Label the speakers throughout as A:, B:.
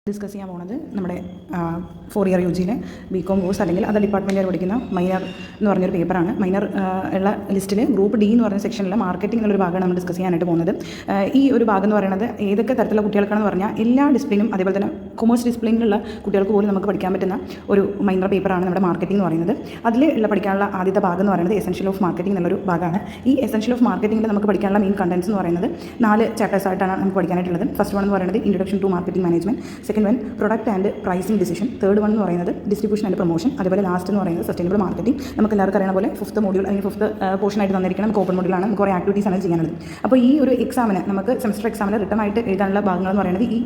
A: Discuss ചെയ്യാൻ പോകുന്നത് നമ്മുടെ 4 ഇയർ UG ബികോം കോഴ്സ് അല്ലെങ്കിൽ അതർ ഡിപ്പാർട്ട്മെൻറ്റിൽ പഠിക്കുന്ന മൈനർ എന്ന് പറഞ്ഞൊരു പേപ്പറാണ്. മൈനർ ഉള്ള ലിസ്റ്റിൽ ഗ്രൂപ്പ് D എന്ന് പറഞ്ഞ സെക്ഷനിൽ മാർക്കറ്റിംഗ് എന്നുള്ളൊരു ഭാഗമാണ് നമ്മൾ ഡിസ്കസ് ചെയ്യാനായിട്ട് പോകുന്നത്. ഈ ഒരു ഭാഗം എന്ന് പറയുന്നത് ഏതൊക്കെ തരത്തിലുള്ള കുട്ടികൾക്കാണെന്ന് പറഞ്ഞാൽ എല്ലാ ഡിസിപ്ലിനും അതേപോലെ തന്നെ കൊമേഴ്സ് ഡിസിപ്ലിനിലുള്ള കുട്ടികൾക്ക് പോലും നമുക്ക് പഠിക്കാൻ പറ്റുന്ന ഒരു മൈനർ പേപ്പറാണ് നമ്മുടെ മാർക്കറ്റിംഗ് എന്ന് പറയുന്നത്. അതിൽ പഠിക്കാനുള്ള ആദ്യത്തെ ഭാഗം എന്ന് പറയുന്നത് എസെൻഷ്യൽ ഓഫ് മാർക്കറ്റിംഗ് എന്നുള്ളൊരു ഭാഗമാണ്. ഈ എസെൻഷ്യൽ ഓഫ് മാർക്കറ്റിംഗിൽ നമുക്ക് പഠിക്കാനുള്ള മെയിൻ കണ്ടൻസ് എന്ന് പറയുന്നത് 4 ചാപ്റ്റേഴ്സ് ആയിട്ടാണ് നമുക്ക് പഠിക്കാനായിട്ടുള്ളത്. ഫസ്റ്റ് വൺ എന്ന് പറയുന്നത് introduction to marketing management, second one product and pricing decision, third one എന്ന് പറയുന്നത് ഡിസ്ട്രിബ്യൂഷൻ ആൻഡ് പ്രൊമോഷൻ, അതുപോലെ ലാസ്റ്റ് എന്ന് പറയുന്നത് സസ്റ്റൈനബിൾ മാർക്കറ്റിംഗ്. നമുക്ക് എല്ലാവർക്കും അറിയുന്ന പോലെ 5th മോഡ്യൂൾ അല്ലെങ്കിൽ 5th പോർഷൻ ആയിട്ട് തന്നിരിക്കണം. നമുക്ക് ഓപ്പൺ മോഡ്യൂളാണ്, നമുക്ക് കുറേ ആക്ടിവിറ്റീസ് ആണ് ചെയ്യാനുള്ളത്. അപ്പോൾ ഈ ഒരു എക്സാമിന് നമുക്ക് സെമസ്റ്റർ എക്സാമിന് റിട്ടൺ ആയിട്ട് എഴുതാനുള്ള ഭാഗങ്ങൾ എന്ന് പറയുന്നത് ഈ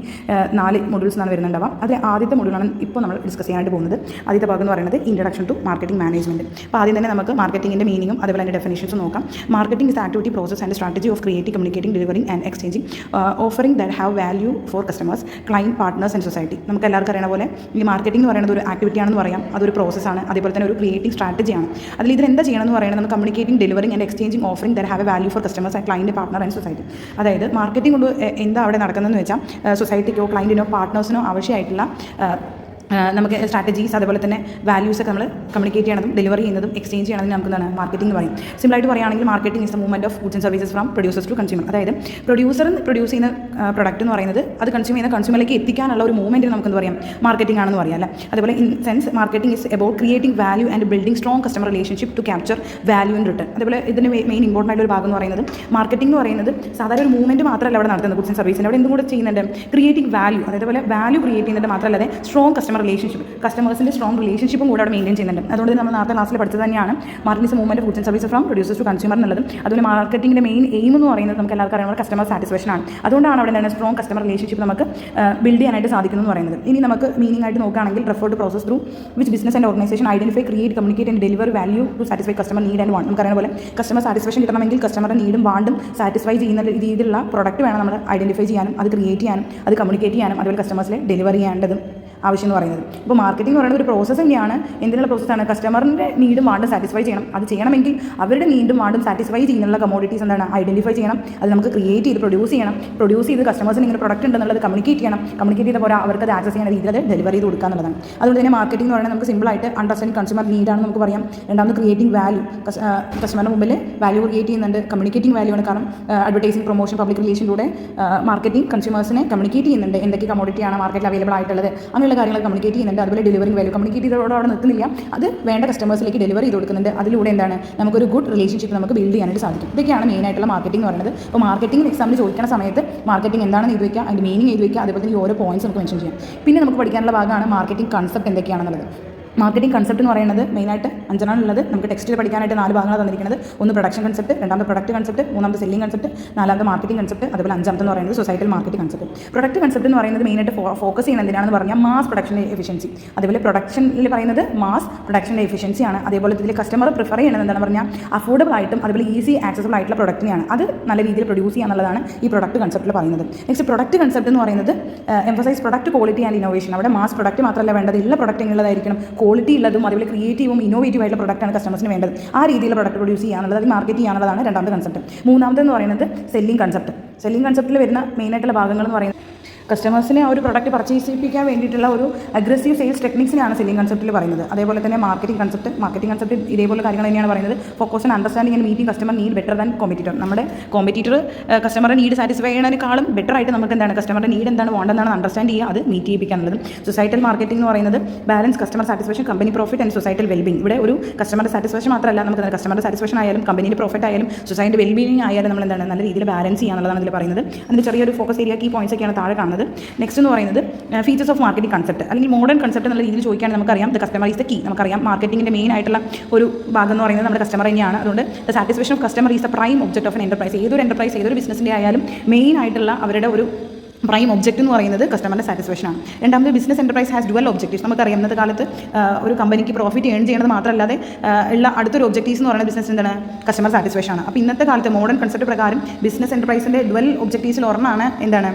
A: 4 മോഡ്യൂൾസ് ആണ് വരുന്നുണ്ടാവാം. അതിൽ ആദ്യത്തെ മോഡ്യൂളാണ് ഇപ്പോൾ നമ്മൾ ഡിസ്കസ് ചെയ്യാനായിട്ട് പോകുന്നത്. ആദ്യത്തെ ഭാഗം എന്ന് പറയുന്നത് ഇൻട്രൊഡക്ഷൻ ടു മാർക്കറ്റിംഗ് മാനേജ്മെൻറ്റ്. അപ്പോൾ ആദ്യം തന്നെ നമുക്ക് മാർക്കറ്റിംഗിൻ്റെ മീനിങ്ങും അതുപോലെ അതിൻ്റെ ഡെഫിനിഷൻസ് നോക്കാം. Marketing is activity, process and strategy of creating, communicating, delivering and exchanging offering that have value for customers, client, partners and society. നമുക്ക് എല്ലാവർക്കും അറിയുന്ന പോലെ ഈ മാർക്കറ്റിംഗ് എന്ന് പറയുന്നത് ഒരു ആക്ടിവിറ്റി ആണെന്ന് പറയാം, അതൊരു പ്രോസസ്സാണ്, അതേപോലെ തന്നെ ഒരു ക്രിയേറ്റിംഗ് സ്ട്രാറ്റജിയാണ്. അതിൽ ഇതിലെന്താ ചെയ്യണമെന്ന് പറയുന്നത് നമുക്ക് communicating, delivering and exchanging offering that have value for customers, client, partner and society. അതായത് മാർക്കറ്റിംഗ് കൊണ്ട് എന്താ അവിടെ നടക്കുന്നതെന്ന് വെച്ചാൽ സൊസൈറ്റിക്കോ ക്ലൈൻറ്റിനോ പാർട്ട്നേഴ്സിനോ ആവശ്യമായിട്ടുള്ള നമുക്ക് സ്ട്രാറ്റജീസ് അതേപോലെ തന്നെ വാല്യൂസൊക്കെ നമ്മൾ കമ്മ്യൂണിക്കേറ്റ് ചെയ്യണതും ഡെലിവറി ചെയ്യുന്നതും എക്സ്ചേഞ്ച് ചെയ്യണതും നമുക്ക് എന്താണ് മാർക്കറ്റിംഗ് പറയും. സിമ്പിളായിട്ട് പറയുകയാണെങ്കിൽ marketing is the movement of goods and services from producers to consumer. അതായത് പ്രൊഡ്യൂസർ പ്രൊഡ്യൂസ് ചെയ്യുന്ന പ്രൊഡക്റ്റ് എന്ന് പറയുന്നത് അത് കൺസ്യൂം ചെയ്യുന്ന കൺസ്യൂമറിലേക്ക് എത്തിക്കാനുള്ള ഒരു മൂവ്മെൻറ്റിന് നമുക്ക് എന്ത് പറയാം, മാർക്കറ്റിംഗ് ആണെന്ന് പറയാം അല്ലേ. അതുപോലെ in sense marketing is about creating value and building strong customer relationship to capture value in return. അതുപോലെ ഇതിന് മെയിൻ ഇമ്പോർട്ടൻ്റ് ആയിട്ട് ഒരു ഭാഗം എന്ന് പറയുന്നത് മാർക്കറ്റിംഗ് എന്ന് പറയുന്നത് സാധാരണ ഒരു മൂവ്മെൻറ്റ് മാത്രമല്ല അവിടെ നടത്തുന്നത്. ഗുഡ്സ് ആൻഡ് സർവീസിൻ്റെ അവിടെ എന്തും കൂടെ ചെയ്യുന്നുണ്ട്, ക്രിയേറ്റിംഗ് വാല്യൂ, അതേപോലെ വാല്യൂ ക്രിയേറ്റ് ചെയ്യുന്നത് മാത്രമല്ലാതെ സ്ട്രോങ് കസ്റ്റമർ റിലേഷൻഷിപ്പ്, കസ്റ്റമേഴ്സിൻ്റെ സ്ട്രോങ് റിലേഷൻഷിപ്പും കൂടെ അവിടെ മെയിൻറ്റെയിൻ ചെയ്യുന്നുണ്ട്. അതുകൊണ്ട് നമ്മൾ നേരത്തെ ക്ലാസ്സിൽ പഠിച്ചത് തന്നെയാണ് marketing movement of goods and services from producers to consumer എന്നുള്ളത്. അതുപോലെ മാർക്കറ്റിംഗിൻ്റെ മെയിൻ എയിം എന്ന് പറയുന്നത് നമുക്ക് എല്ലാവർക്കും അറിയാവുന്ന കസ്റ്റമർ സാറ്റിസ്ഫാക്ഷൻ ആണ്. അതുകൊണ്ടാണ് അവിടെ എന്താണ് സ്ട്രോങ് കസ്റ്റമർ റിലേഷൻഷിപ്പ് നമുക്ക് ബിൽഡ് ചെയ്യാനായിട്ട് സാധിക്കുന്നു എന്ന് പറയുന്നത്. ഇനി നമുക്ക് മീനിങ് ആയിട്ട് നോക്കുകയാണെങ്കിൽ refer to process through which business and organisation identify, create, communicate and deliver value to satisfy customer need and want. നമുക്കറിയാം പോലെ കസ്റ്റമർ സാറ്റിസ്ഫാക്ഷൻ കിട്ടണമെങ്കിൽ കസ്റ്റമറുടെ നീഡും വാണ്ടും സാറ്റിസ്ഫൈ ചെയ്യുന്ന രീതിയിലുള്ള പ്രൊഡക്റ്റ് വേണം നമ്മൾ ഐഡന്റിഫൈ ചെയ്യാനും അത് ക്രിയേറ്റ് ചെയ്യാനും അത് കമ്മ്യൂണിക്കേറ്റ് ചെയ്യാനും അതുപോലെ കസ്റ്റമേഴ്സിനെ ഡെലിവർ ചെയ്യേണ്ടതും ആവശ്യം എന്ന് പറയുന്നത്. ഇപ്പോൾ മാർക്കറ്റിംഗ് എന്ന് പറയുന്നത് ഒരു പ്രോസസ്സ് തന്നെയാണ്. എന്തിനുള്ള പ്രോസസ്സാണ്, കസ്റ്റമറിൻ്റെ നീഡും വാണ്ടും സാറ്റിസ്ഫൈ ചെയ്യണം. അത് ചെയ്യണമെങ്കിൽ അവരുടെ നീഡും വാണ്ടും സാറ്റിസ്ഫൈ ചെയ്യുന്നുള്ള കമോഡിറ്റീസ് എന്താണ് ഐഡൻറ്റിഫൈ ചെയ്യണം. അത് നമുക്ക് ക്രിയേറ്റ് ചെയ്ത് പ്രൊഡ്യൂസ് ചെയ്യണം. പ്രൊഡ്യൂസ് ചെയ്ത് കസ്റ്റമേഴ്സിന് ഇങ്ങനെ പ്രൊഡക്റ്റ് ഉണ്ടെന്നുള്ളത് കമ്മ്യൂണിക്കേറ്റ് ചെയ്യണം. കമ്മ്യൂണിക്കേറ്റ് ചെയ്ത പോലെ അവർക്ക് അത് ആക്സസ് ചെയ്യുന്ന രീതിയിൽ അത് ഡെലിവറി ചെയ്ത് കൊടുക്കുക എന്നുള്ളതാണ്. അതുകൊണ്ട് തന്നെ മാർക്കറ്റിംഗ് എന്ന് പറയുന്നത് നമുക്ക് സിമ്പിളായിട്ട് അണ്ടർസ്റ്റാൻഡിംഗ് കൺസ്യൂമർ നീഡാണെന്ന് നമുക്ക് പറയാം. രണ്ടാമത് ക്രിയേറ്റിംഗ് വാല്യൂ, കസ്റ്റമറിന് മുമ്പിൽ വാല്യൂ ക്രിയേറ്റ് ചെയ്യുന്നുണ്ട്. കമ്മ്യൂണിക്കേറ്റിംഗ് വാല്യൂ ആണ്, കാരണം അഡ്വർടൈസിംഗ്, പ്രൊമോഷൻ, പബ്ലിക് റിലേഷനിലൂടെ മാർക്കറ്റിംഗ് കൺസ്യൂമേഴ്സിനെ കമ്മ്യൂണിക്കേറ്റ് ചെയ്യുന്നുണ്ട്. എന്തൊക്കെ കമോഡിറ്റിയാണ് മാർക്കറ്റിൽ അവൈലബിൾ ആയിട്ടുള്ളത് അങ്ങനെയുള്ള കാര്യങ്ങൾ കമ്മ്യൂണിക്കേറ്റ് ചെയ്യുന്നുണ്ട്. അതുപോലെ ഡെലിവറിംഗ് വാല്യൂ കമ്മ്യൂണിക്കേറ്റ് ചെയ്തതോടെ അവിടെ നിർത്തുന്നില്ല, അത് വേണ്ട കസ്റ്റമേഴ്സിലേക്ക് ഡെലിവറി ചെയ്ത് കൊടുക്കുന്നുണ്ട്. അതിലൂടെ എന്താണ് നമുക്കൊരു ഗുഡ് റിലേഷൻഷിപ്പ് നമുക്ക് ബിൽഡ് ചെയ്യാനായിട്ട് സാധിക്കും. ഇതൊക്കെയാണ് മെയിനായിട്ടുള്ള മാർക്കറ്റിംഗ് എന്ന് പറയുന്നത്. അപ്പോൾ മാർക്കറ്റിംഗ് എക്സാമിന് ചോദിക്കുന്ന സമയത്ത് മാർക്കറ്റിംഗ് എന്താണെന്ന് എഴുതി വയ്ക്കുക, അതിൻ്റെ മീനിങ് എഴുതി വയ്ക്കുക, അതുപോലെ തന്നെ ഈ ഓരോ പോയിന്റ്സ് നമുക്ക് മെൻഷൻ ചെയ്യാം. പിന്നെ നമുക്ക് പഠിക്കാനുള്ള ഭാഗമാണ് മാർക്കറ്റിംഗ് കൺസെപ്റ്റ് എന്തൊക്കെയാണെന്നുള്ളത്. മാർക്കറ്റിംഗ് കൺസെപ്റ്റ് എന്ന് പറയുന്നത് മെയിനായിട്ട് 5 ഉള്ളത്. നമുക്ക് ടെക്സ്റ്റിൽ പഠിക്കാനായിട്ട് 4 ഭാഗങ്ങളാണ് തന്നിരിക്കുന്നത്. ഒന്ന് പ്രൊഡക്ഷൻ കൺസെപ്റ്റ്, രണ്ടാമത്തെ പ്രൊഡക്റ്റ് കൺസെപ്റ്റ്, മൂന്നാമത്തെ സെല്ലിംഗ് കൺസെപ്റ്റ്, നാലാമത്തെ മാർക്കറ്റിംഗ് കൺസെപ്റ്റ്, അതുപോലെ 5ാമത്തെ എന്ന് പറയുന്നത് societal marketing concept. Product concept എന്ന് പറയുന്നത് മെയിനായിട്ട് ഫോക്കസ് ചെയ്യുന്നത് എന്തിനാണെന്ന് പറഞ്ഞാൽ മാസ് പ്രൊഡക്ഷൻ്റെ എഫിഷ്യൻസി. അതുപോലെ പ്രൊഡക്ഷനിൽ പറയുന്നത് മാസ് പ്രൊഡക്ഷൻ്റെ എഫിഷ്യൻസിയാണ്. അതേപോലെ ഇതിൽ കസ്റ്റമർ പ്രിഫർ ചെയ്യുന്നത് എന്താണെന്ന് പറഞ്ഞാൽ അഫോർഡബിൾ ആയിട്ടും അതുപോലെ ഈസി ആക്സസിബിൾ ആയിട്ടുള്ള പ്രൊഡക്റ്റിനെയാണ്. അത് നല്ല രീതിയിൽ പ്രൊഡ്യൂസ് ചെയ്യുക എന്നുള്ളതാണ് ഈ പ്രൊഡക്റ്റ് കൺസെപ്റ്റിൽ പറയുന്നത്. നെക്സ്റ്റ് പ്രൊഡക്റ്റ് കൺസെപ്റ്റ് എന്ന് പറയുന്നത് emphasize product quality and innovation. അവിടെ മാസ് പ്രൊഡക്റ്റ് മാത്രമല്ല വേണ്ടത്, എല്ലാ പ്രൊഡക്റ്റിംഗ് ഉള്ളതായിരിക്കണം, ക്വാളിറ്റി ഉള്ളതും അതുപോലെ ക്രിയേറ്റീവും ഇന്നോവേറ്റീവ് ആയിട്ടുള്ള പ്രൊഡക്റ്റാണ് കസ്റ്റമേഴ്സിന് വേണ്ടത്. ആ രീതിയിലുള്ള പ്രൊഡക്റ്റ് പ്രൊഡ്യൂസ് ചെയ്യാനുള്ളത്, അത് മാർക്കറ്റ് ചെയ്യാനുള്ളതാണ് രണ്ടാമത്തെ കൺസെപ്റ്റ്. മൂന്നാമതെന്ന് പറയുന്നത് സെല്ലിംഗ് കൺസെപ്റ്റ്. സെല്ലിംഗ് കൺസെപ്റ്റിൽ വരുന്ന മെയിനായിട്ടുള്ള ഭാഗങ്ങൾ എന്ന് പറയുന്നത് കസ്റ്റമേഴ്സിനെ ആ ഒരു പ്രൊഡക്റ്റ് പർച്ചേസ് ചെയ്യിപ്പിക്കാൻ വേണ്ടിയിട്ടുള്ള ഒരു അഗ്രസീവ് സെയിൽസ് ടെക്നിക്സിനാണ് സെല്ലിംഗ് കൺസെപ്റ്റിൽ പറയുന്നത്. അതേപോലെ തന്നെ മാർക്കറ്റിംഗ് കൺസെപ്റ്റ് ഇതേപോലെ കാര്യങ്ങൾ തന്നെയാണ് പറയുന്നത്. Focus on understanding and meeting customer need better than competitor. നമ്മുടെ കോമ്പറ്റീറ്റർ കസ്റ്റമറുടെ നീഡ് സാറ്റിസ്ഫൈ ചെയ്യുന്നതിനേക്കാളും ബെറ്റർ ആയിട്ട് നമുക്ക് എന്താണ് കസ്റ്റമറുടെ നീഡ് എന്താണ് വേണ്ടതെന്നാണ് അണ്ടർസ്റ്റാൻഡ് ചെയ്യുക, അത് മീറ്റ് ചെയ്യിപ്പിക്കാനുള്ളത്. സൊസൈറ്റൽ മാർക്കറ്റിംഗ് എന്ന് പറയുന്നത് balance customer satisfaction, company profit and societal wellbeing. ഇവിടെ ഒരു കസ്റ്റമറുടെ സാറ്റിസ്ഫാക്ഷൻ മാത്രമല്ല, നമുക്ക് കസ്റ്റമറുടെ സാറ്റിസ്ഫാക്ഷൻ ആയാലും കമ്പനിയുടെ പ്രോഫിറ്റ് ആയാലും സൊസൈറ്റിയുടെ വെൽബീയിങ് ആയാലും നമ്മൾ എന്താണ് നല്ല രീതിയിൽ ബാലൻസ് ചെയ്യാന്നുള്ളതാണ് ഇതിൽ പറയുന്നത്. അതിൻ്റെ ചെറിയൊരു ഫോക്കസ് ഏരിയ കീ പോയിന്റ്സ് ഒക്കെയാണ് താഴെ കാണുന്നത്. നെക്സ്റ്റ് എന്ന് പറയുന്നത് ഫീച്ചേഴ്സ് ഓഫ് മാർക്കറ്റിംഗ് കൺസെപ്റ്റ് അല്ലെങ്കിൽ മോഡേൺ കൺസെപ്റ്റ് എന്നുള്ള രീതിയിൽ ചോദിക്കുകയാണെങ്കിൽ നമുക്കറിയാം the customer is the key. നമുക്കറിയാം മാർക്കറ്റിംഗിൻ്റെ മെയിൻ ആയിട്ടുള്ള ഒരു ഭാഗം എന്ന് പറയുന്നത് നമ്മുടെ കസ്റ്റമർ തന്നെയാണ്. അതുകൊണ്ട് the satisfaction of customer is the prime object of N enterprise. ഏതൊരു ബിസിനസ്സിൻ്റെ ആയാലും മെയിൻ ആയിട്ടുള്ള അവരുടെ ഒരു പ്രൈം ഒബ്ജക്റ്റ് എന്ന് പറയുന്നത് കസ്റ്റമറിൻ്റെ സാറ്റിസ്ഫാക്ഷൻ ആണ്. രണ്ടാമത് business enterprise has dual objectives. നമുക്കറിയാം ഇന്നത്തെ കാലത്ത് ഒരു കമ്പനിക്ക് പ്രോഫിറ്റ് ഏൺ ചെയ്യുന്നത് മാത്രമല്ലാതെ ഉള്ള അടുത്തൊരു ഒബ്ജക്റ്റീവ്സ് എന്ന് പറയുന്നത് ബിസിനസ് എന്താണ്, കസ്റ്റമർ സാറ്റിസ്ഫാക്ഷൻ ആണ്. അപ്പോൾ ഇന്നത്തെ കാലത്ത് മോഡേൺ കൺസെപ്റ്റ് പ്രകാരം ബിസിനസ് എൻ്റർപ്രൈസിൻ്റെ ഡുവൽ ഒബ്ജക്റ്റീവ്സിൽ ഒരെണ്ണമാണ് എന്താണ്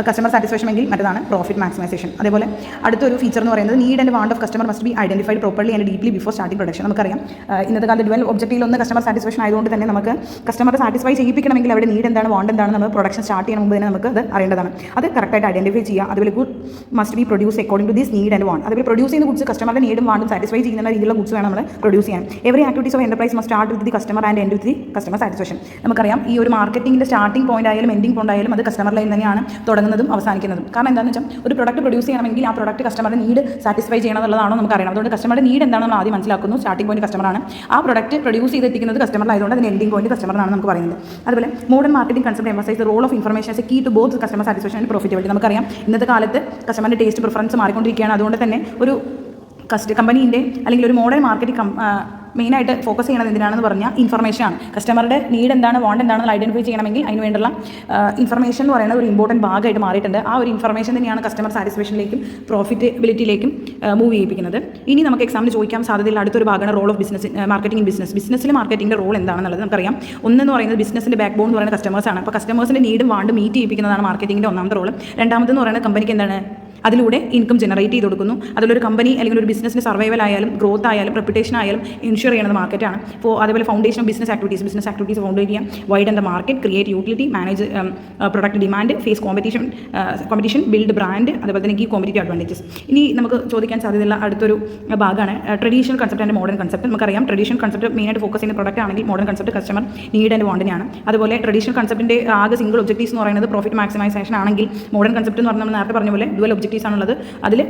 A: കസ്റ്റമർ സാറ്റിസ്ഫാക്ഷൻ എങ്കിൽ മറ്റേതാണ് പ്രോഫിറ്റ് മാക്സിമൈസേഷൻ. അതേപോലെ അടുത്തൊരു ഫീച്ചർ എന്ന് പറയുന്നത് need and want of customer must be identified properly and deeply before starting production. നമുക്കറിയാം ഇന്നത്തെ കാലത്ത് ഡുവൽ ഒബ്ജക്റ്റീവിൽ ഒന്ന് കസ്റ്റമർ സാറ്റിസ്ഫാക്ഷൻ ആയതുകൊണ്ട് തന്നെ നമുക്ക് കസ്റ്റമറെ സാറ്റിസ്ഫൈ ചെയ്യിപ്പിക്കണമെങ്കിൽ അവിടെ നീഡ് എന്താണ് വാണ്ട് എന്താണ് നമ്മൾ പ്രൊഡക്ഷൻ സ്റ്റാർട്ട് ചെയ്യുന്ന മുമ്പ് തന്നെ നമുക്ക് അത് അറിയേണ്ടതാണ്. അത് കറക്റ്റായിട്ട് ഐഡന്റിഫൈ ചെയ്യുക. അതുപോലെ good must be produce according to this need and want. അതുപോലെ പ്രൊഡ്യൂസ് ചെയ്യുന്ന ഗുഡ്സ് കസ്റ്റമറുടെ നീഡും വാണ്ടും സാറ്റിസ്ഫൈ ചെയ്യുന്ന രീതിയിലുള്ള ഗുഡ്സ് വേണം നമ്മൾ പ്രൊഡ്യൂസ് ചെയ്യാൻ. Every activities of enterprise must start with the customer and end with the customer satisfaction. നമുക്കറിയാം ഈ ഒരു മാർക്കറ്റിംഗിൻ്റെ സ്റ്റാർട്ടിംഗ് പോയിന്റ് ആയാലും എൻഡിംഗ് പോയിന്റ് ആയാലും അത് കസ്റ്റമർ ലൈൻ തന്നെയാണ് തുടങ്ങുന്നതും അവസാനിക്കുന്നതും. കാരണം എന്താണെന്ന് വെച്ചാൽ ഒരു പ്രൊഡക്റ്റ് പ്രൊഡ്യൂസ് ചെയ്യണമെങ്കിൽ ആ പ്രൊഡക്റ്റ് കസ്റ്റമറുടെ നീഡ് സാറ്റിസ്ഫൈ ചെയ്യണം എന്നുള്ളതാണോ നമുക്ക് അറിയണം. അതുകൊണ്ട് കസ്റ്റമറുടെ നീഡ് എന്താണെന്ന് നമ്മൾ ആദ്യം മനസ്സിലാക്കുന്നു. സ്റ്റാർട്ടിംഗ് പോയിന്റ് കസ്റ്റമറാണ്. ആ പ്രൊഡക്റ്റ് പ്രൊഡ്യൂസ് ചെയ്തെത്തിക്കുന്നത് കസ്റ്റമറിലായതുകൊണ്ട് അതിന് എൻഡിംഗ് പോയിന്റ് കസ്റ്റമറാണ് നമുക്ക് പറയുന്നത്. അതുപോലെ modern marketing concept emphasize role of information as a key to both customer satisfaction and profitability. നമുക്കറിയാം ഇന്നത്തെ കാലത്ത് കസ്റ്റമറിൻ്റെ ടേസ്റ്റ് പ്രിഫറൻസ് മാറിക്കൊണ്ടിരിക്കുകയാണ്. അതുകൊണ്ട് തന്നെ ഒരു കമ്പനീൻ്റെ അല്ലെങ്കിൽ ഒരു മോഡേൺ മാർക്കറ്റിംഗ് മെയിനായിട്ട് ഫോക്കസ് ചെയ്യണത് എന്തിനാണെന്ന് പറഞ്ഞാൽ ഇൻഫർമേഷനാണ്. കസ്റ്റമറുടെ നീഡ് എന്താണ് വാണ്ട് എന്താണെന്ന് ഐഡൻറ്റിഫൈ ചെയ്യണമെങ്കിൽ അതിന് വേണ്ടുള്ള ഇൻഫർമേഷൻ എന്ന് പറയുന്നത് ഒരു ഇമ്പോർട്ടൻറ്റ് ഭാഗമായിട്ട് മാറിയിട്ടുണ്ട്. ആ ഒരു ഇൻഫർമേഷൻ തന്നെയാണ് കസ്റ്റമർ സാറ്റിസ്ഫാക്ഷനിലേക്കും പ്രോഫിറ്റബിലിറ്റിയിലേക്കും മൂവ് ചെയ്യിപ്പിക്കുന്നത്. ഇനി നമുക്ക് എക്സാമിന് ചോദിക്കാൻ സാധ്യതയുള്ള അടുത്തൊരു ഭാഗമാണ് റോൾ ഓഫ് ബിസിനസ് മാർക്കറ്റിംഗ് ബിസിനസ്സിൽ മാർക്കറ്റിംഗിൻ്റെ റോൾ എന്താണെന്നുള്ളത് നമുക്കറിയാം. ഒന്നെന്ന് പറയുന്നത് ബിസിനസ്സിൻ്റെ ബാക്ക് ബോൺ എന്ന് പറയുന്നത് കസ്റ്റമേഴ്സാണ്. അപ്പോൾ കസ്റ്റമേഴ്സിൻ്റെ നീഡും വാണ്ടും മീറ്റ് ചെയ്യിപ്പിക്കുന്നതാണ് മാർക്കറ്റിംഗിൻ്റെ ഒന്നാമത്തെ റോൾ. രണ്ടാമതെന്ന് പറയുന്നത് കമ്പനിക്ക് എന്താണ് അതിലൂടെ ഇൻകം ജനറേറ്റ് ചെയ്ത് കൊടുക്കുന്നു. അതിലൊരു കമ്പനി അല്ലെങ്കിൽ ഒരു ബിസിനസ്സിന് സർവൈവൽ ആയാലും ഗ്രോത്ത് ആയാലും റെപ്യൂട്ടേഷൻ ആയാലും ഇൻഷുർ ചെയ്യുന്നത് മാർക്കറ്റാണ്. അതേപോലെ foundation of business activities found ചെയ്യുക, wide in the market, create utility, manage product demand, face competition, build brand, അതുപോലെ തന്നെ ഗീവ് കോമ്പറ്റീവ് അഡ്വാൻറ്റേജസ്. ഇനി നമുക്ക് ചോദിക്കാൻ സാധ്യതയുള്ള അടുത്തൊരു ഭാഗമാണ് traditional concept and modern concept. നമുക്കറിയാം ട്രഡീഷണൽ കൺസെപ്റ്റ് മെയിനായിട്ട് ഫോക്കസ് ചെയ്യുന്ന പ്രൊഡക്റ്റ് ആണെങ്കിൽ modern concept customer need and വാണ്ടിനെയാണ്. അതുപോലെ ട്രഡീഷണൽ കൺസെപ്റ്റിൻ്റെ ആകെ സിംഗിൾ ഒബ്ജക്റ്റീവ്സ് എന്ന് പറയുന്നത് പ്രോഫിറ്റ് മാക്സിമൈസേഷൻ ആണെങ്കിൽ മോഡേൺ കൺസെപ്റ്റ് എന്ന് പറഞ്ഞാൽ നമ്മൾ നേരത്തെ പറഞ്ഞ പോലെ ഡുവൽ ഒബ്ജക്റ്റീവ്സ് ആണുള്ളത്. അതിൽ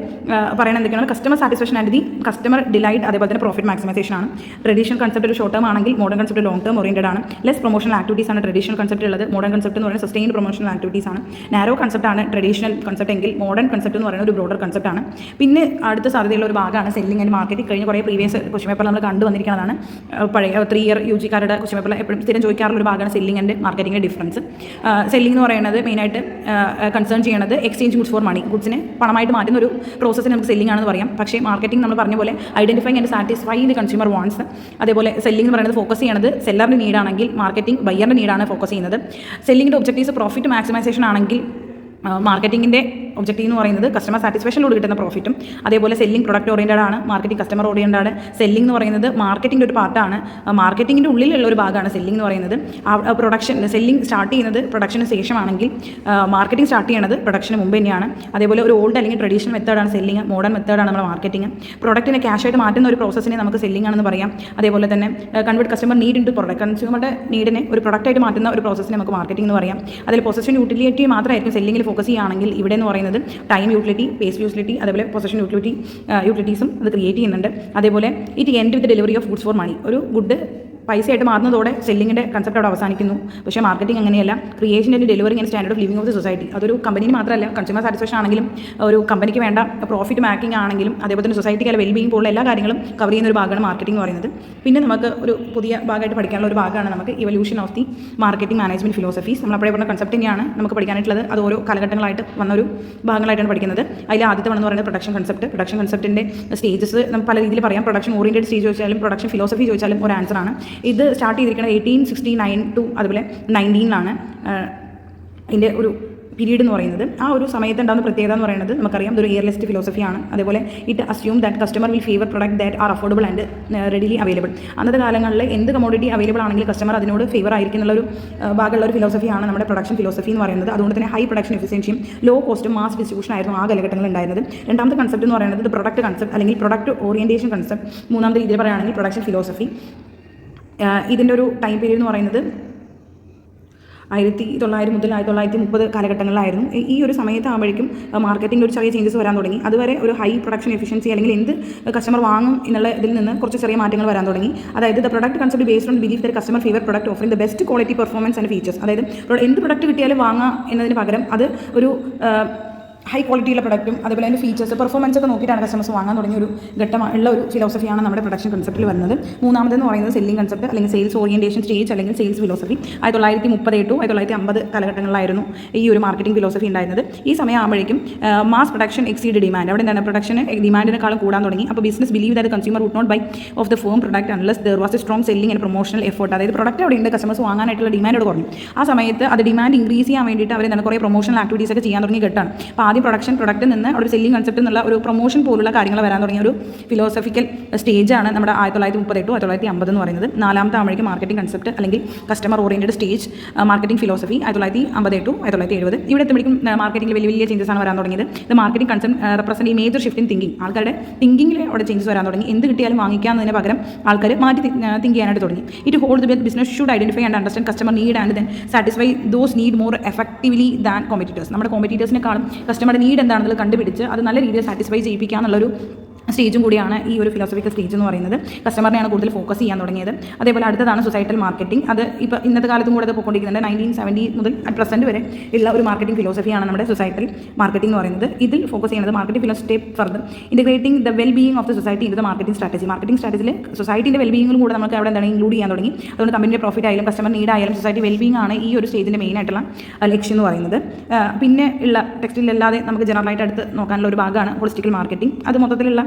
A: പറയുന്നത് എന്തൊക്കെയാണ് customer satisfaction and the customer delight, അതേപോലെ തന്നെ പ്രോഫിറ്റ് മാക്സിമൈസേഷൻ ആണ്. ട്രഡീഷണൽ കൺസെപ്റ്റ് ഒരു ഷോർട്ട് ടേം ആണെങ്കിൽ modern concept long term oriented ആണ്. ലെസ് പ്രൊമോഷണൽ ആക്ടിവിറ്റീസ് ആണ് ട്രഡീഷണൽ കൺസെപ്റ്റ് ഉള്ളത്. മോഡേൺ കൺസെപ്റ്റ് എന്ന് പറയുന്നത് സസ്റ്റെയിൻ പ്രൊമോഷണൽ ആക്ടിവിറ്റീസ് ആണ്. നാരോ കൺസെപ്റ്റ് ആണ് ട്രഡീഷണൽ കൺസെപ്റ്റ് എങ്കിൽ മോഡേൺ കൺസെപ്റ്റ് എന്ന് പറയുന്നത് ഒരു ബ്രോഡർ കൺസെപ്റ്റ് ആണ്. പിന്നെ അടുത്ത സാധ്യതയുള്ള ഒരു ഭാഗമാണ് സെല്ലിംഗ് ആൻഡ് മാർക്കറ്റിംഗ്. കഴിഞ്ഞ കുറേ പ്രീവിയസ് ക്വസ്റ്റ്യൻ പേപ്പർ നമ്മൾ കണ്ടുവന്നിരിക്കുന്നതാണ്. പഴയ 3 ഇയർ UG-കാരുടെ ക്വസ്റ്റ്യൻ പേപ്പറിൽ എപ്പോഴും സ്ഥിരം ചോദിക്കാറുള്ള ഒരു ഭാഗമാണ് സെല്ലിംഗ് ആൻഡ് മാർക്കറ്റിംഗിൻ്റെ ഡിഫറൻസ്. സെല്ലിംഗ് എന്ന് പറയുന്നത് മെയിനായിട്ട് കൺസേൺ ചെയ്യുന്നത് എക്സ്ചേഞ്ച് ഗുഡ്സ് ഫോർ മണി, ഗുഡ്സിനെ പണമായിട്ട് മാറ്റുന്ന ഒരു പ്രോസസ്സിന് നമുക്ക് സെല്ലിംഗ് ആണെന്ന് പറയാം. പക്ഷേ മാർക്കറ്റിംഗ് നമ്മൾ പറഞ്ഞ പോലെ identifying and satisfying the consumer wants. അതേപോലെ സെല്ലിംഗ് എന്ന് പറയുന്നത് ഫോക്കസ് ചെയ്യുന്നത് സെല്ലറിൻ്റെ നീഡാണെങ്കിൽ മാർക്കറ്റിംഗ് ബയ്യറിൻ്റെ നീഡാണ് ഫോക്കസ് ചെയ്യുന്നത്. സെല്ലിംഗിൻ്റെ ഒബ്ജക്റ്റീവ്സ് പ്രോഫിറ്റ് മാക്സിമൈസേഷൻ ആണെങ്കിൽ മാർക്കറ്റിംഗിൻ്റെ ഒബ്ജക്റ്റീവ് എന്ന് പറയുന്നത് കസ്റ്റമർ സാറ്റിസ്ഫാക്ഷനിലൂടെ കിട്ടുന്ന പ്രോഫിറ്റും. അതേപോലെ സെല്ലിംഗ് പ്രൊഡക്റ്റ് ഓറിയൻറ്റഡ് ആണ്, മാർക്കറ്റിംഗ് കസ്റ്റമർ ഓറിയൻറ്റഡ് ആണ്. സെല്ലിംഗ് എന്ന് പറയുന്നത് മാർക്കറ്റിംഗിൻ്റെ ഒരു പാർട്ടാണ്. മാർക്കറ്റിംഗിൻ്റെ ഉള്ളിലുള്ള ഒരു ഭാഗമാണ് സെല്ലിംഗ് എന്ന് പറയുന്നത്. സെല്ലിംഗ് സ്റ്റാർട്ട് ചെയ്യുന്നത് പ്രൊഡക്ഷന് ശേഷമാണെങ്കിൽ മാർക്കറ്റിംഗ് സ്റ്റാർട്ട് ചെയ്യുന്നത് പ്രൊഡക്ഷന് മുമ്പ് തന്നെയാണ്. അതേപോലെ ഒരു ഓൾഡ് അല്ലെങ്കിൽ ട്രഡീഷണൽ മെത്തേഡാണ് സെല്ലിംഗ്, മോഡേൺ മെത്തേഡാണ് നമ്മുടെ മാർക്കറ്റിംഗ്. പ്രൊഡക്റ്റിനെ ക്യാഷായിട്ട് മാറ്റുന്ന ഒരു പ്രോസസ്സിനെ നമുക്ക് സെല്ലിംഗ് ആണെന്ന് പറയാം. അതേപോലെ തന്നെ convert customer need into product, കൺസ്യൂമറുടെ നീഡിനെ ഒരു പ്രൊഡക്റ്റായിട്ട് മാറ്റുന്ന ഒരു പ്രോസസ്സിനെ നമുക്ക് മാർക്കറ്റിംഗ് എന്ന് പറയാം. അതിൽ പൊസഷൻ യൂട്ടിലിറ്റി മാത്രമായിരിക്കും സെല്ലിംഗിൽ ഫോക്കസ് ചെയ്യുകയാണെങ്കിൽ ഇവിടെ എന്ന് പറയുന്നത് ടൈം യൂട്ടിലിറ്റി, പേസ് യൂട്ടിലിറ്റി, അതേപോലെ പൊസഷൻ യൂട്ടിലിറ്റീസും അത് ക്രിയേറ്റ് ചെയ്യുന്നുണ്ട്. അതേപോലെ it end with delivery of goods for money. ഒരു ഗുഡ് പൈസയായിട്ട് മാറുന്നതോടെ സെല്ലിങ്ങിൻ്റെ കൺസെപ്റ്റ് അവിടെ അവസാനിക്കുന്നു. പക്ഷേ മാർക്കറ്റിംഗ് അങ്ങനെയല്ല. Creation and delivering and standard of living of the society. അതൊരു കമ്പനിക്ക് മാത്രമല്ല, കൺസ്യൂമർ സാറ്റിസ്ഫാക്ഷൻ ആണെങ്കിലും ഒരു കമ്പനിക്ക് വേണ്ട പ്രോഫിറ്റ് മേക്കിംഗ് ആണെങ്കിലും അതേപോലെ തന്നെ സൊസൈറ്റിക്ക് അല്ല വെൽബീയിങ് പോലുള്ള എല്ലാ കാര്യങ്ങളും കവർ ചെയ്യുന്ന ഒരു ഭാഗമാണ് മാർക്കറ്റിംഗ് എന്ന് പറയുന്നത്. പിന്നെ നമുക്ക് ഒരു പുതിയ ഭാഗമായിട്ട് പഠിക്കാനുള്ള ഒരു ഭാഗമാണ് നമുക്ക് evolution of the marketing management philosophies. നമ്മളപ്പോഴേ പറഞ്ഞ കൺസെപ്റ്റ് തന്നെയാണ് നമുക്ക് പഠിക്കാനായിട്ടുള്ളത്. അത് ഓരോ കാലഘട്ടങ്ങളായിട്ട് വന്നൊരു ഭാഗങ്ങളായിട്ടാണ് പഠിക്കുന്നത്. അതിൽ ആദ്യത്തെ എന്ന് പറയുന്നത് പ്രൊഡക്ഷൻ കൺസെപ്റ്റിൻ്റെ സ്റ്റേജസ് നമുക്ക് പല രീതിയിൽ പറയാം. പ്രൊഡക്ഷൻ ഓറിയൻറ്റഡ് സ്റ്റേജ് ചോദിച്ചാലും പ്രൊഡക്ഷൻ ഫിലോസഫി ചോദിച്ചാലും ഒരു ആൻസറാണ്. ഇത് സ്റ്റാർട്ട് ചെയ്തിരിക്കുന്നത് 1869 to അതുപോലെ 19 ഇതിൻ്റെ ഒരു പീരീഡ് എന്ന് പറയുന്നത്. ആ ഒരു സമയത്ത് ഉണ്ടാകുന്ന പ്രത്യേകത എന്ന് പറയുന്നത് നമുക്കറിയാം ഇതൊരു ഇയർലിസ്റ്റ് ഫിലോസഫിയാണ്. അതേപോലെ it assume that customer will favour product that are affordable and readily available. അന്നത്തെ കാലങ്ങളിൽ എന്ത് കമോഡിറ്റി അവൈലബിൾ ആണെങ്കിൽ കസ്റ്റമർ അതിനോട് ഫേവർ ആയിരിക്കും എന്നുള്ളൊരു ഭാഗമുള്ള ഒരു ഫിലോസഫിയാണ് നമ്മുടെ പ്രൊഡക്ഷൻ ഫിലോസഫി എന്ന് പറയുന്നത്. അതുകൊണ്ട് തന്നെ ഹൈ പ്രൊഡക്ഷൻ എഫിഷ്യൻസിയും ലോ കോസ്റ്റും മാസ് ഡിസ്ട്രിബ്യൂഷൻ ആയിരുന്നു ആ കാലഘട്ടങ്ങളിൽ ഉണ്ടായിരുന്നത്. രണ്ടാമത്തെ കൺസെപ്റ്റ് എന്ന് പറയുന്നത് പ്രൊഡക്റ്റ് കൺസെപ്റ്റ് അല്ലെങ്കിൽ പ്രൊഡക്റ്റ് ഓറിയൻറ്റേഷൻ കൺസെപ്റ്റ്. മൂന്നാമത്തെ രീതിയിൽ പറയുകയാണെങ്കിൽ പ്രൊഡക്ഷൻ ഫിലോസഫി. ഇതിൻ്റെ ഒരു ടൈം പീരീഡ് എന്ന് പറയുന്നത് 1900 മുതൽ 1930 കാലഘട്ടങ്ങളിലായിരുന്നു. ഈ ഒരു സമയത്താകുമ്പോഴേക്കും മാർക്കറ്റിംഗ് ഒരു ചെറിയ ചേഞ്ചസ് വരാൻ തുടങ്ങി. അതുവരെ ഒരു ഹൈ പ്രൊഡക്ഷൻ എഫിഷ്യൻസി അല്ലെങ്കിൽ എന്ത് കസ്റ്റമർ വാങ്ങും എന്നുള്ള ഇതിൽ നിന്ന് കുറച്ച് ചെറിയ മാറ്റങ്ങൾ വരാൻ തുടങ്ങി. അതായത് the product concept based on belief the customer favour product offering the best quality performance and features. അതായത് എന്ത് പ്രൊഡക്റ്റ് കിട്ടിയാലും വാങ്ങുക എന്നതിന് പകരം അത് ഒരു ഹൈ ക്വാളിറ്റിയുള്ള പ്രൊഡക്റ്റും അതുപോലെ അതിൻ്റെ ഫീച്ചേഴ്സ് പെർഫോമൻസ് ഒക്കെ നോക്കിയിട്ടാണ് കസ്റ്റമേഴ്സ് വാങ്ങാൻ തുടങ്ങിയ ഒരു ഘട്ടമുള്ള ഒരു ഫിലോസഫിയാണ് നമ്മുടെ പ്രൊഡക്ഷൻ കൺസെപ്റ്റിൽ വരുന്നത്. മൂന്നാമതെന്ന് പറയുന്നത് സെല്ലിംഗ് കൺസെപ്റ്റ് അല്ലെങ്കിൽ സെയിൽസ് ഓറിയൻറ്റേഷൻ സ്റ്റേജ് അല്ലെങ്കിൽ സെയിൽസ് ഫിലോസഫി 1938 to 1950 കാലഘട്ടങ്ങളിലായിരുന്നു ഈ ഒരു മാർക്കറ്റിംഗ് ഫിലോസഫി ഉണ്ടായിരുന്നത്. ഈ സമയമാകുമ്പോഴേക്കും മാസ് പ്രൊഡക്ഷൻ എക്സീഡ് ഡിമാൻഡ്, അവിടെ എന്താണ് പ്രൊഡക്ഷന് ഡിമാൻഡിനെക്കാളും കൂടാൻ തുടങ്ങി. അപ്പോൾ business believe that consumer would not buy of the firm product unless there was a strong selling and promotional effort. അതായത് പ്രൊഡക്റ്റ് അവിടെ ഉണ്ട്, കസ്റ്റമേഴ്സ് വാങ്ങാനായിട്ടുള്ള ഡിമാൻഡ് കുറഞ്ഞു. ആ സമയത്ത് അത് ഡിമാൻഡ് ഇൻക്രീസ് ചെയ്യാൻ വേണ്ടിയിട്ട് അവർ എന്താണ് കുറേ പ്രൊമോഷണൽ ആക്ടിവിറ്റീസ് ഒക്കെ ചെയ്യാൻ തുടങ്ങിയ ഘട്ടമാണ്. അപ്പോൾ ആദ്യം പ്രൊഡക്റ്റ് നിന്ന് ഒരു സെല്ലിംഗ് കൺസെപ്റ്റ് എന്നുള്ള ഒരു പ്രൊമോഷൻ പോലുള്ള കാര്യങ്ങൾ വരാൻ തുടങ്ങിയ ഒരു ഫിലോസഫിക്കൽ സ്റ്റേജാണ് നമ്മുടെ 1938 1950 എന്ന് പറയുന്നത്. നാലാമത്തെ ആകുമ്പോഴേക്കും മാർക്കറ്റിംഗ് കൺസെപ്റ്റ് അല്ലെങ്കിൽ customer oriented stage marketing philosophy 1958 1970. ഇവിടെ എത്തുമ്പോഴേക്കും മാർക്കറ്റിംഗിൽ വലിയ വലിയ ചേഞ്ചസ് ആണ് വരാൻ തുടങ്ങിയത്. ഇത് മാർക്കറ്റിംഗ് കൺസെപ്റ്റ് റെപ്രസെൻറ്റ് ഈ മേജർ ഷിഫ്റ്റ് ഇൻ തിങ്കിങ്. ആൾക്കാരുടെ തിങ്കിങ്ങിൽ അവിടെ ചേഞ്ചസ് വരാൻ തുടങ്ങി. എന്ത് കിട്ടിയാലും വാങ്ങിക്കാമെന്നതിന് പകരം ആൾക്കാർ മാറ്റി തിങ്ക് ചെയ്യാനായിട്ട് തുടങ്ങി. It hold the business should identify and understand customer need and then satisfy those need more effectively than competitors. നമ്മുടെ കോമ്പറ്റീറ്റേഴ്സിനെക്കാളും കസ്റ്റമറുടെ നീഡ് എന്താണെന്നുള്ളത് കണ്ടുപിടിച്ച് അത് നല്ല രീതിയിൽ സാറ്റിസ്ഫൈ ചെയ്യിപ്പിക്കുക എന്നുള്ളൊരു സ്റ്റേജും കൂടിയാണ് ഈ ഒരു ഫിലോസഫിക്കൽ സ്റ്റേജ് എന്ന് പറയുന്നത്. കസ്റ്റമറിനെയാണ് കൂടുതൽ ഫോക്കസ് ചെയ്യാൻ തുടങ്ങിയത്. അതേപോലെ അടുത്തതാണ് സൊസൈറ്റൽ മാർക്കറ്റിംഗ്. അത് ഇപ്പോൾ ഇന്നത്തെ കാലത്തും കൂടെ അത് പോയിക്കൊണ്ടിരിക്കുന്നുണ്ട്. 1970 മുതൽ പ്രസൻറ്റ് വരെ ഉള്ള ഒരു മാർക്കറ്റിംഗ് ഫിലോസഫിയാണ് നമ്മുടെ സൊസൈറ്റൽ മാർക്കറ്റിംഗ് എന്ന് പറയുന്നത്. ഇതിൽ ഫോക്കസ് ചെയ്യുന്നത് marketing philosophy step further integrating the well being of the society in the marketing strategy. Marketing സ്ട്രാറ്റജിയിൽ സൊസൈറ്റിൻ്റെ വെൽ ബീയിങ്ങും കൂടെ നമുക്ക് അവിടെ എന്താണ് ഇൻക്ലൂഡ് ചെയ്യാൻ തുടങ്ങി. അതുകൊണ്ട് കമ്പനിയുടെ പ്രോഫിറ്റ് ആയാലും കസ്റ്റമർ നീഡ് ആയാലും സൊസൈറ്റി വെൽ ബീയിങ് ആണ് ഈ ഒരു സ്റ്റേജിൻ്റെ മെയിൻ ആയിട്ടുള്ള ലക്ഷ്യം എന്ന് പറയുന്നത്. പിന്നെ ഉള്ള ടെക്സ്റ്റിലല്ലാതെ നമുക്ക് ജനറലായിട്ട് അടുത്ത് നോക്കാനുള്ള ഒരു ഭാഗമാണ് ഹോളിസ്റ്റിക്കൽ മാർക്കറ്റിംഗ്. അത് മൊത്തത്തിലുള്ള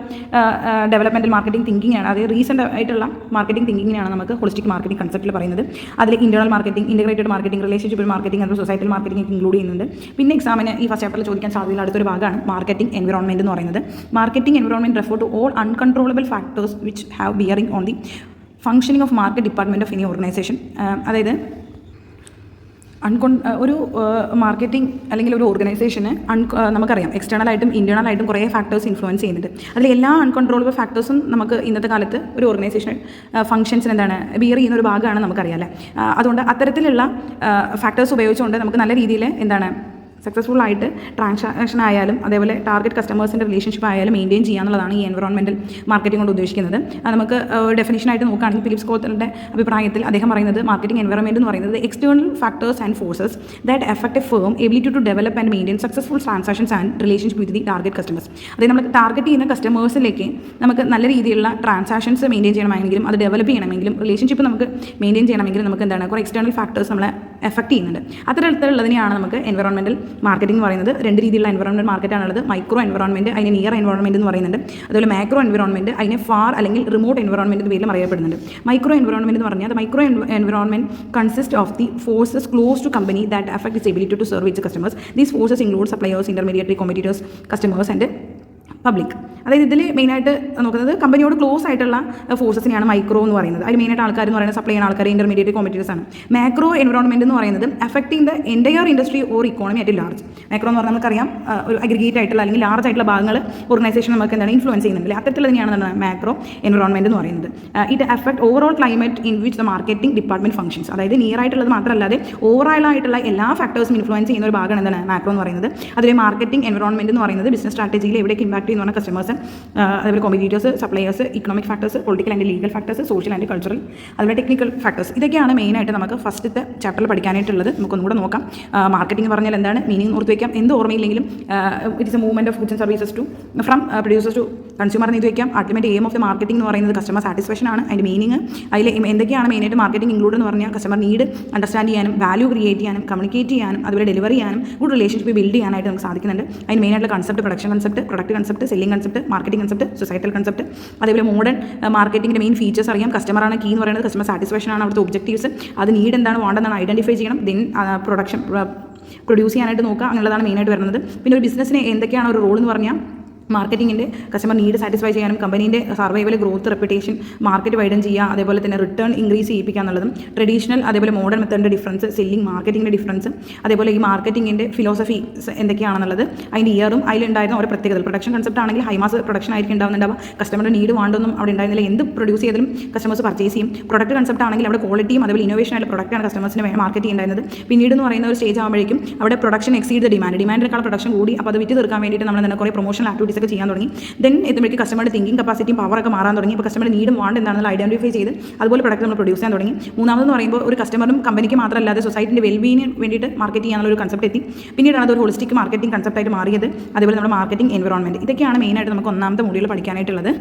A: ഡെവലപ്മെൻറ്റൽ മാർക്കറ്റിംഗ് തിങ്കിങ് ആണ്. അതായത് റീസെൻ്റ് ആയിട്ടുള്ള മാർക്കറ്റിംഗ് തിങ്കിങ്ങിനാണ് നമുക്ക് ഹോളിസ്റ്റിക് മാർക്കറ്റിംഗ് കൺസെപ്റ്റിൽ പറയുന്നത്. അതിൽ internal marketing, integrated marketing, relationship marketing, അതുപോലെ സൊസൈറ്റൽ മാർക്കറ്റിംഗ് ഇൻക്ലൂഡ് ചെയ്യുന്നുണ്ട്. പിന്നെ എക്സാമിന് ഈ ഫസ്റ്റ് ചാപ്റ്ററിൽ ചോദിക്കാൻ സാധ്യതയുള്ള അടുത്തൊരു ഭാഗമാണ് മാർക്കറ്റിംഗ് എൻവിറോൺമെൻറ്റ് എന്ന് പറയുന്നത്. Marketing environment refer to all uncontrollable factors which have bearing on the functioning of market department of any organization. അതായത് ഒരു മാർക്കറ്റിംഗ് അല്ലെങ്കിൽ ഒരു ഓർഗനൈസേഷന് നമുക്കറിയാം എക്സ്റ്റേണലായിട്ടും ഇൻറ്റേണലായിട്ടും കുറേ ഫാക്ടേഴ്സ് ഇൻഫ്ലുവൻസ് ചെയ്യുന്നുണ്ട്. അതിൽ എല്ലാ അൺകൺട്രോളബിൾ ഫാക്ടേഴ്സും നമുക്ക് ഇന്നത്തെ കാലത്ത് ഒരു ഓർഗനൈസേഷൻ ഫംഗ്ഷൻസിന് എന്താണ് ബിയർ ചെയ്യുന്ന ഒരു ഭാഗമാണ് നമുക്കറിയാം അല്ലേ. അതുകൊണ്ട് അത്തരത്തിലുള്ള ഫാക്ടേഴ്സ് ഉപയോഗിച്ചുകൊണ്ട് നമുക്ക് നല്ല രീതിയിൽ എന്താണ് സക്സസ്ഫുൾ ആയിട്ട് ട്രാൻസാക്ഷൻ ആയാലും അതേപോലെ ടാർഗറ്റ് കസ്റ്റമേഴ്സിൻ്റെ റിലേഷൻഷിപ്പ് ആയാലും മെയിൻറ്റെയിൻ ചെയ്യുക എന്നുള്ളതാണ് ഈ എൻവറോൺമെൻറ്റൽ മാർക്കറ്റിംഗ് കൊണ്ട് ഉദ്ദേശിക്കുന്നത്. നമുക്ക് ഡെഫിനിഷനായിട്ട് നോക്കുകയാണെങ്കിൽ ഫിലിപ്സ് കോത്തറിൻ്റെ അഭിപ്രായത്തിൽ അദ്ദേഹം പറയുന്നത് മാർക്കറ്റിംഗ് എൻവറോൺമെൻറ്റ് എന്ന് പറയുന്നത് external factors and forces that effect a firm ability to develop and maintain successful transactions and relationship with the target customers. അതായത് നമ്മൾ ടാർഗറ്റ് ചെയ്യുന്ന കസ്റ്റമേഴ്സിലേക്ക് നമുക്ക് നല്ല രീതിയിലുള്ള ട്രാൻസാക്ഷൻസ് മെയിൻറ്റെയിൻ ചെയ്യണമെങ്കിലും അത് ഡെവലപ്പ് ചെയ്യണമെങ്കിലും റിലേഷൻഷിപ്പ് നമുക്ക് മെയിൻറ്റെയിൻ ചെയ്യണമെങ്കിലും നമുക്ക് എന്താണ് കുറേ എക്സ്റ്റേണൽ ഫാക്ടേഴ്സ് നമ്മളെ എഫക്ട് ചെയ്യുന്നുണ്ട്. അത്തരത്തിലുള്ളതിനെയാണ് നമുക്ക് എൻവറോൺമെൻറ്റൽ മാർക്കറ്റിംഗ് എന്ന് പറയുന്നത്. രണ്ട് രീതിയിലുള്ള എൻവറോൺമെൻറ്റ് മാർക്കറ്റാണുള്ളത്. മൈക്രോ എൻവറോൺമെൻറ്റ്, അതിന് നിയർ എൻവറോൺമെൻറ്റ് എന്ന് പറയുന്നുണ്ട്. അതുപോലെ മാക്രോ എൻവറോൺമെൻറ്റ്, അതിനെ ഫാർ അല്ലെങ്കിൽ റിമോട്ട് എൻവറോൺമെൻറ്റ് എന്ന പേരിലും അറിയപ്പെടുന്നുണ്ട്. മൈക്രോ എൻവറോൺമെൻറ്റ് എന്ന് പറഞ്ഞാൽ micro environment consist of the forces close to company that affect its ability to serve its customers. These forces include suppliers, intermediate competitors, customers and public. അതായത് ഇതിൽ മെയിനായിട്ട് നോക്കുന്നത് കമ്പനിയോട് ക്ലോസ് ആയിട്ടുള്ള ഫോഴ്സസിനെയാണ് മൈക്രോ എന്ന് പറയുന്നത്. അതിൽ മെയിനായിട്ട് ആൾക്കാർ എന്ന് പറയുന്നത് സപ്ലൈ ചെയ്യുന്ന ആൾക്കാർ ഇന്റർമീഡിയറ്റ് കോമ്പറ്റീറ്റേഴ്സ് ആണ്. മാക്രോ എൻവറോൺമെൻറ്റ് എന്ന് പറയുന്നത് affecting the entire industry or economy at large. Macro എന്ന് പറഞ്ഞാൽ നമുക്കറിയാം ഒരു അഗ്രിഗേറ്റ് ആയിട്ടുള്ള അല്ലെങ്കിൽ ലാർജ് ആയിട്ടുള്ള ഭാഗങ്ങൾ ഓർഗനൈസേഷൻ നമുക്ക് എന്താണ് ഇൻഫ്ലുവൻസ് ചെയ്യുന്നുണ്ട്. അത്തരത്തിൽ തന്നെയാണ് മാക്രോ എൻവറോൺമെൻറ്റ് എന്ന് പറയുന്നത്. It affect overall climate in which the marketing department functions. അതായത് നിയർ ആയിട്ടുള്ളത് മാത്രമല്ലാതെ ഓവറോൾ ആയിട്ടുള്ള എല്ലാ ഫാക്ടേഴ്സും ഇൻഫ്ലുവൻസ് ചെയ്യുന്ന ഒരു ഭാഗമാണ് എന്താണ് മാക്രോ എന്ന് പറയുന്നത്. അതിൽ മാർക്കറ്റിംഗ് എൻവറോൺമെൻറ്റ് എന്ന് പറയുന്നത് ബിസിനസ് സ്ട്രാറ്റജിയിൽ എവിടേക്ക് ഇമ്പാക്ട് ചെയ്യുന്ന പറഞ്ഞാൽ കസ്റ്റമേഴ്സ്, അതുപോലെ competitors, suppliers, economic factors, political and legal factors, social and cultural, അതുപോലെ ടെക്നിക്കൽ ഫാക്ടേഴ്സ്. ഇതൊക്കെയാണ് മെയിനായിട്ട് നമുക്ക് ഫസ്റ്റത്തെ ചാപ്റ്ററിൽ പഠിക്കാനായിട്ടുള്ളത്. നമുക്കൊന്നും കൂടെ നോക്കാം. മാർക്കറ്റിംഗ് പറഞ്ഞാൽ എന്താണ്, മീനിങ് ഓർത്ത് വയ്ക്കാം. എന്ത് ഓർമ്മയില്ലെങ്കിലും it is a movement of goods and services to from producers to consumer എന്ന് വയ്ക്കാം. Ultimate aim of the marketing എന്ന് പറയുന്നത് കസ്റ്റമർ സാറ്റിസ്ഫാക്ഷൻ ആണ്. അതിൻ്റെ മീനിങ് അതിൽ എന്തൊക്കെയാണ് മെയിനായിട്ട് മാർക്കറ്റിംഗ് ഇൻക്ലൂഡ് എന്ന് പറഞ്ഞാൽ കസ്റ്റമർ നീഡ് അണ്ടർസ്റ്റാൻഡ് ചെയ്യാനും വാല്യൂ ക്രിയേറ്റ് ചെയ്യാനും കമ്മ്യൂണിക്കേറ്റ് ചെയ്യാനും അതുപോലെ ഡെലിവറി ചെയ്യാനും ഗുഡ് റിലേഷൻഷിപ്പ് ബിൽഡ് ചെയ്യാനായിട്ട് നമുക്ക് സാധിക്കുന്നുണ്ട്. അതിന് മെയിനായിട്ടുള്ള concept production concept, product concept, selling concept, marketing concept, societal concept, അതേപോലെ മോഡേൺ മാർക്കറ്റിംഗിൻ്റെ മെയിൻ ഫീച്ചേഴ്സ് അറിയാം. കസ്റ്റമറാണ് കീ എന്ന് പറയുന്നത്, കസ്റ്റമർ സാറ്റിസ്ഫാക്ഷൻ ആണ് അവിടുത്തെ ഒബ്ജക്റ്റീവ്സ്. അത് നീഡ് എന്താണ് വേണ്ടതെന്നാണ് ഐഡൻറ്റിഫൈ ചെയ്യണം. ദെൻ പ്രൊഡക്ഷൻ പ്രൊഡ്യൂസ് ചെയ്യാനായിട്ട് നോക്കുക. അങ്ങനെയുള്ളതാണ് മെയിനായിട്ട് വരുന്നത്. പിന്നെ ഒരു ബിസിനസ്സിന് എന്തൊക്കെയാണ് ഒരു റോൾ എന്ന് പറഞ്ഞാൽ മാർക്കറ്റിങ്ങിൻ്റെ കസ്റ്റമർ നീഡ് സാറ്റിസ്ഫൈ ചെയ്യാനും കമ്പനീൻ്റെ survival, growth, reputation, market widen ചെയ്യുക, അതേപോലെ തന്നെ റിട്ടേൺ ഇൻക്രീസ് ചെയ്യിപ്പിക്കുക എന്നുള്ളതും ട്രഡീഷണൽ അതേപോലെ മോഡേൺ മെത്തേഡിൻ്റെ ഡിഫറൻസ്, സെല്ലിംഗ് മാർക്കറ്റിങ്ങിൻ്റെ ഡിഫറൻസ്, അതേപോലെ ഈ മാർക്കറ്റിങ്ങിൻ്റെ ഫിലോസഫി എന്തൊക്കെയാണെന്നുള്ളത്, അതിൻ്റെ ഇയറും അതിലുണ്ടായിരുന്ന ഓരോ പ്രത്യേകത. പ്രൊഡക്ഷൻ കൺസെപ്റ്റ് ആണെങ്കിൽ ഹൈ മാസ് പ്രൊഡക്ഷൻ ആയിരിക്കും ഉണ്ടാവുന്നുണ്ടാവുക. കസ്റ്റമറുടെ നീഡ് വേണ്ടൊന്നും അവിടെ ഉണ്ടായിരുന്നില്ല. എന്ത് പ്രൊഡ്യൂസ് ചെയ്താലും കസ്റ്റമേഴ്സ് പർച്ചേസ് ചെയ്യും. പ്രൊഡക്റ്റ് കൺസെപ്റ്റ് ആണെങ്കിൽ അവിടെ ക്വാളിറ്റിയും അതേപോലെ ഇന്നോവേഷൻ ആയിട്ട് പ്രൊഡക്റ്റാണ് കസ്റ്റമേഴ്സിന് മാർക്കറ്റ് ചെയ്യുന്നുണ്ടായിരുന്നത്. പിന്നീട് എന്ന് പറയുന്ന ഒരു സ്റ്റേജ് ആകുമ്പോഴേക്കും അവിടെ പ്രൊഡക്ഷൻ എക്സീഡ് ദ ഡിമാൻഡിനേക്കാൾ പ്രൊഡക്ഷൻ കൂടി. അപ്പോൾ അത് വിറ്റ് തീർക്കാൻ വേണ്ടിയിട്ട് നമ്മൾ തന്നെ കുറേ പ്രൊമോഷണൽ ആക്ടിവിറ്റീസ് ആക്ടിവിറ്റീസ് ഒക്കെ ചെയ്യാൻ തുടങ്ങി. ദെൻ എത്തുമ്പോഴേക്ക് കസ്റ്റമറുടെ തിങ്കിങ് കപ്പാസിറ്റിയും പവറൊക്കെ മാറാൻ തുടങ്ങി. ഇപ്പോൾ കസ്റ്റമറുടെ നീഡും വാണ്ട് എന്താണെന്നുള്ള ഐഡൻറ്റിഫൈ ചെയ്ത് അതുപോലെ പ്രൊഡക്റ്റ് നമ്മൾ പ്രൊഡ്യൂസ് ചെയ്യാൻ തുടങ്ങി. മൂന്നാമതെന്ന് പറയുമ്പോൾ ഒരു കസ്റ്റമറും കമ്പനിക്ക് മാത്രമല്ലാതെ സൊസൈറ്റിൻ്റെ വെൽബീങ്ങിന് വേണ്ടിയിട്ട് മാർക്കറ്റ് ചെയ്യാനുള്ള ഒരു കൺസെപ്റ്റ് എത്തി. പിന്നീടാണ് അതൊരു ഹോളിസ്റ്റിക് മാർക്കറ്റിംഗ് കൺസെപ്റ്റായിട്ട് മാറിയത്. അതേപോലെ നമ്മുടെ മാർക്കറ്റിംഗ് എൻവയോൺമെൻറ്റ്, ഇതൊക്കെയാണ് മെയിനായിട്ട് നമുക്ക് ഒന്നാമത്തെ മൊഡ്യൂൾ പഠിക്കാനായിട്ടുള്ളത്.